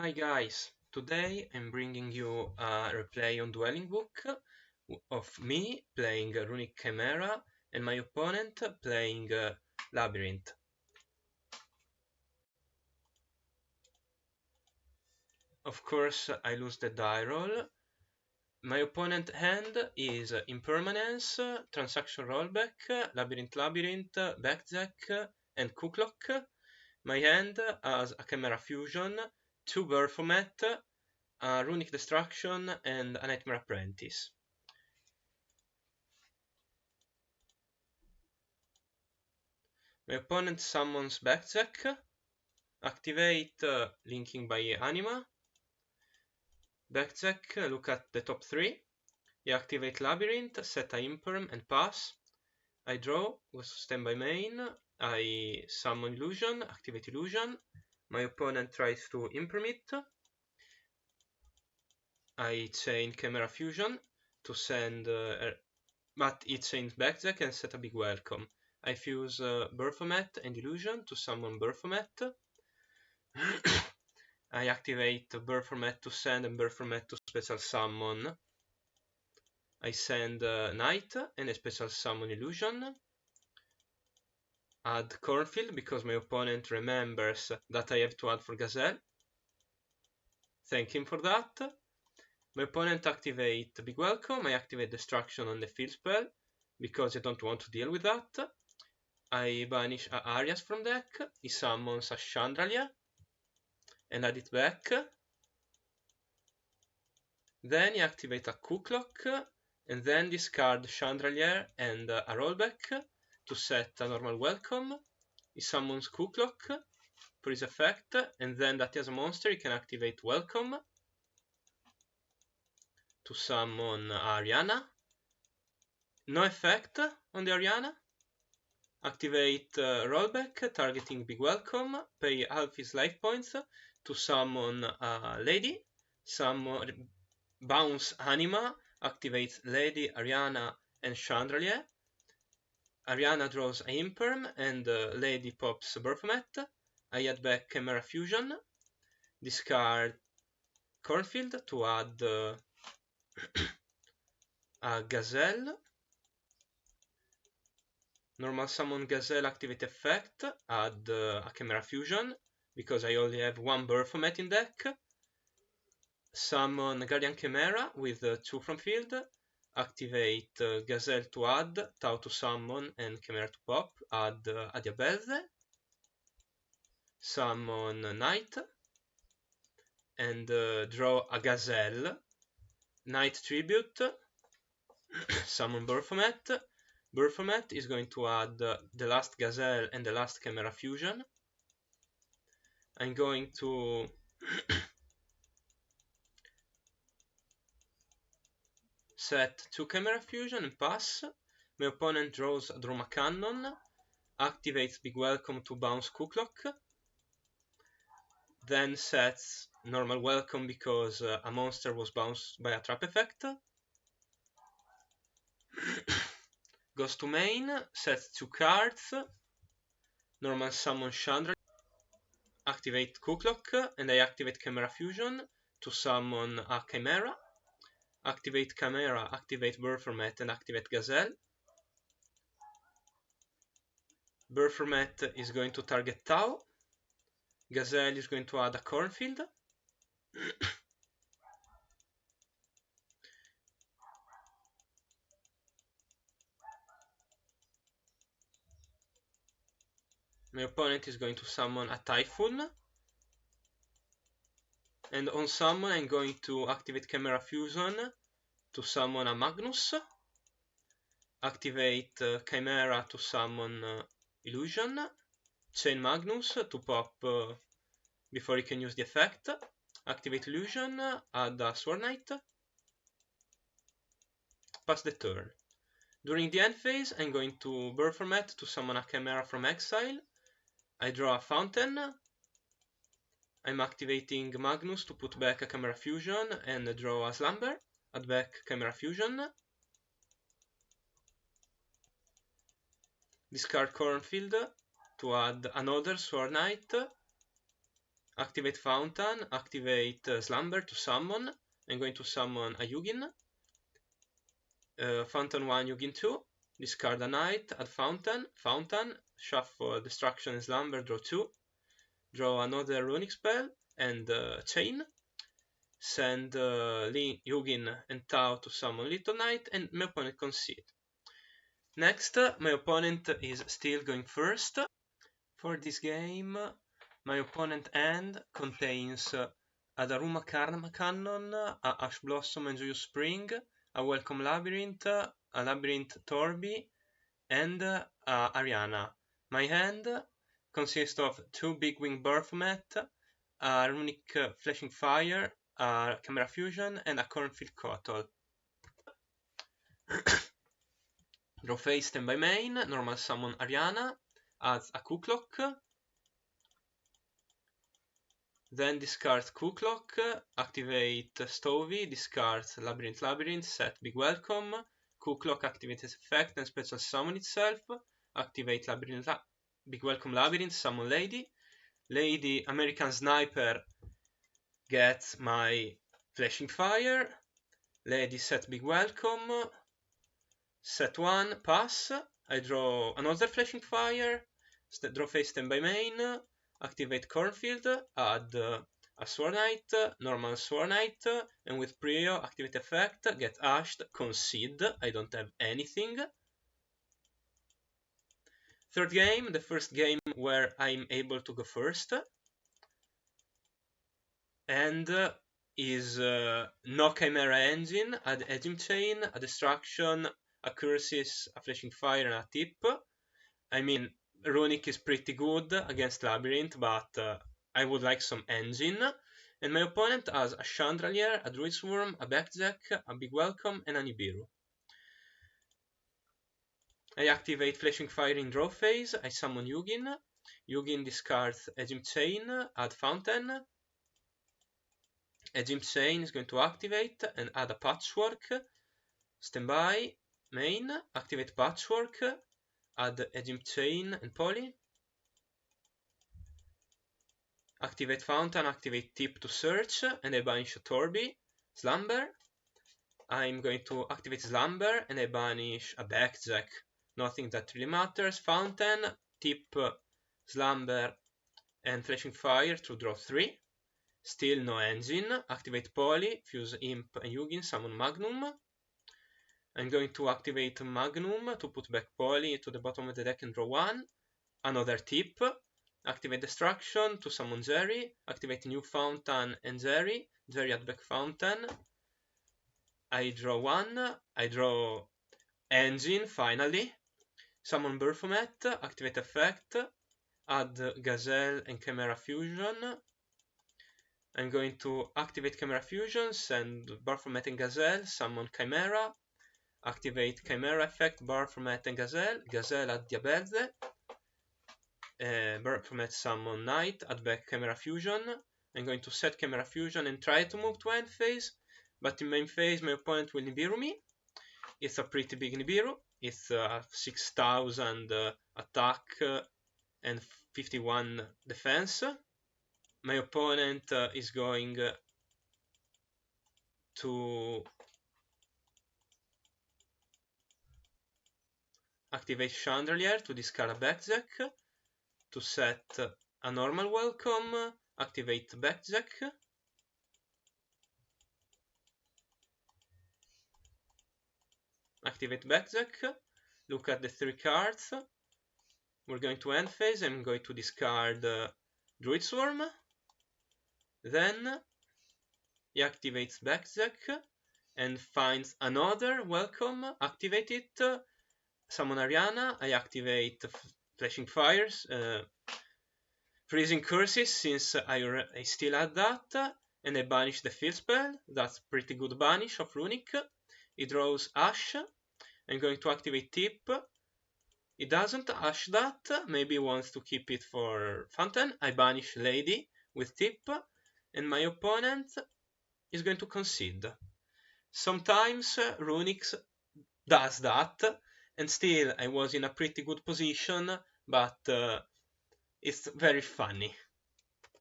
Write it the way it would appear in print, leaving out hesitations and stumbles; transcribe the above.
Hi guys, today I'm bringing you a replay on Dueling Book of me playing Runick-chimera and my opponent playing Labyrinth. Of course, I lose the die roll. My opponent's hand is Impermanence, Transaction Rollback, Labyrinth, Backjack, and Cooklock. My hand has a Chimera Fusion, 2 Baphomet, a Runic Destruction, and a Nightmare Apprentice. My opponent summons Backjack, activate linking by Anima. Backjack, look at the top 3. You activate Labyrinth, set a Imperm and pass. I draw, was stand by main. I summon Illusion, activate Illusion. My opponent tries to Imperm it. I chain Chimera Fusion to send, but it chains Backjack and set a big welcome. I fuse Baphomet and Illusion to summon Baphomet. I activate Baphomet to send and Baphomet to special summon. I send Knight and a special summon Illusion. Add Cornfield because my opponent remembers that I have to add for Gazelle. Thank him for that. My opponent activate Big Welcome. I activate Destruction on the field spell because I don't want to deal with that. I banish Arias from deck. He summons a Chandralia and add it back. Then you activate a Cooklock and then discard Chandralier and a rollback to set a normal welcome. He summons Cooklock for his effect, and then that he has a monster, he can activate welcome to summon Ariana. No effect on the Ariana. Activate rollback, targeting Big Welcome, pay half his life points to summon a lady, summon bounce Anima, activates Lady, Ariana, and Chandralier. Ariana draws a Imperm, and Lady pops Baphomet. I add back Chimera Fusion, discard Cornfield to add a Gazelle. Normal summon Gazelle, activate effect, add a Chimera Fusion, because I only have 1 Baphomet in deck. Summon Guardian Chimera with 2 from field. Activate Gazelle to add, Tau to summon, and Chimera to pop. Add Adiabeze. Summon Knight. And draw a Gazelle. Knight Tribute. Summon Baphomet. Baphomet is going to add the last Gazelle and the last Chimera Fusion. I'm going to set 2 Chimera Fusion and pass. My opponent draws a Droma Cannon, activates Big Welcome to bounce Cooklock, then sets normal Welcome because a monster was bounced by a trap effect. Goes to main, sets 2 cards, normal summon Chandra, activate Cooklock, and I activate Chimera Fusion to summon a Chimera. Activate Chimera, activate Baphomet, and activate Gazelle. Baphomet is going to target Tau. Gazelle is going to add a Cornfield. My opponent is going to summon a Typhoon. And on summon I'm going to activate Chimera Fusion to summon a Magnus. Activate Chimera to summon Illusion. Chain Magnus to pop before he can use the effect. Activate Illusion, add a Sword Knight. Pass the turn. During the end phase I'm going to Baphomet to summon a Chimera from exile. I draw a Fountain. I'm activating Magnus to put back a Chimera Fusion and draw a Slumber. Add back Chimera Fusion. Discard Cornfield to add another Sword Knight. activate Fountain, activate Slumber to summon. I'm going to summon a Yugin. Fountain 1, Yugin 2. Discard a Knight, add Fountain. Fountain, shuffle Destruction and Slumber, draw 2. Draw another Runick spell and Chain. Send Yugin and Tau to summon Little Knight, and my opponent concede. Next, my opponent is still going first. For this game, my opponent hand contains a Daruma Karma Cannon, a Ash Blossom and Joyous Spring, a Welcome Labyrinth, a Labyrinth Torby, and Ariana. My hand consists of 2 Big Wing Baphomet, a Runick Flashing Fire, a Chimera Fusion, and a Cornfield Cottle. Draw phase, standby main, normal summon Ariana, adds a Cooklock, then discard Cooklock, activate Stovey, discard Labyrinth, set Big Welcome, Cooklock activates its effect and special summon itself, activate Big Welcome Labyrinth, summon Lady American Sniper gets my Flashing Fire, Lady set Big Welcome, set 1, pass, I draw another Flashing Fire, draw phase, standby main, activate Cornfield, add a Sword Knight, normal Sword Knight, and with Prio, activate effect, get ashed, concede, I don't have anything. Third game, the first game where I'm able to go first, and is no Chimera Engine, add Edging Chain, a Destruction, a Curses, a Flashing Fire, and a Tip. I mean, Runick is pretty good against Labyrinth, but I would like some engine. And my opponent has a Chandelier, a Druid Swarm, a Backjack, a Big Welcome, and a Nibiru. I activate Flashing Fire in draw phase, I summon Yugin. Yugin discards Edging Chain, add Fountain. Edging Chain is going to activate and add a Patchwork. Standby, main, activate Patchwork, add Edging Chain and Poly. Activate Fountain, activate Tip to search, and I banish Torby. Slumber. I'm going to activate Slumber, and I banish a Backjack. Nothing that really matters. Fountain, Tip, Slumber, and Flashing Fire to draw 3. Still no engine. Activate Poly, fuse Imp and Yugin, summon Magnum. I'm going to activate Magnum to put back Poly to the bottom of the deck and draw 1. Another Tip. Activate Destruction to summon Jerry. Activate New Fountain and Jerry. Jerry add back Fountain. I draw 1. I draw Engine, finally. Summon Baphomet. Activate Effect. Add Gazelle and Chimera Fusion. I'm going to activate Chimera Fusion, send Baphomet and Gazelle, summon Chimera. Activate Chimera effect, Baphomet and Gazelle. Gazelle add Diabeze. Baphomet summon Knight, add back Chimera Fusion. I'm going to set Chimera Fusion and try to move to end phase. But in main phase, my opponent will Nibiru me. It's a pretty big Nibiru. It's 6000 attack and 51 defense. My opponent is going to activate Chandelier to discard a Backjack, to set a normal Welcome, activate Backjack, look at the 3 cards. We're going to end phase. I'm going to discard Druid Swarm. Then he activates Backjack and finds another Welcome, activate it, summon Ariana. I activate Flashing Fires, Freezing Curses since I still had that, and I banish the field spell. That's pretty good banish of Runick. He draws Ash. I'm going to activate Tip. He doesn't Ash that, maybe he wants to keep it for Fountain. I banish Lady with Tip, and my opponent is going to concede. Sometimes Runick does that, and still I was in a pretty good position, but it's very funny.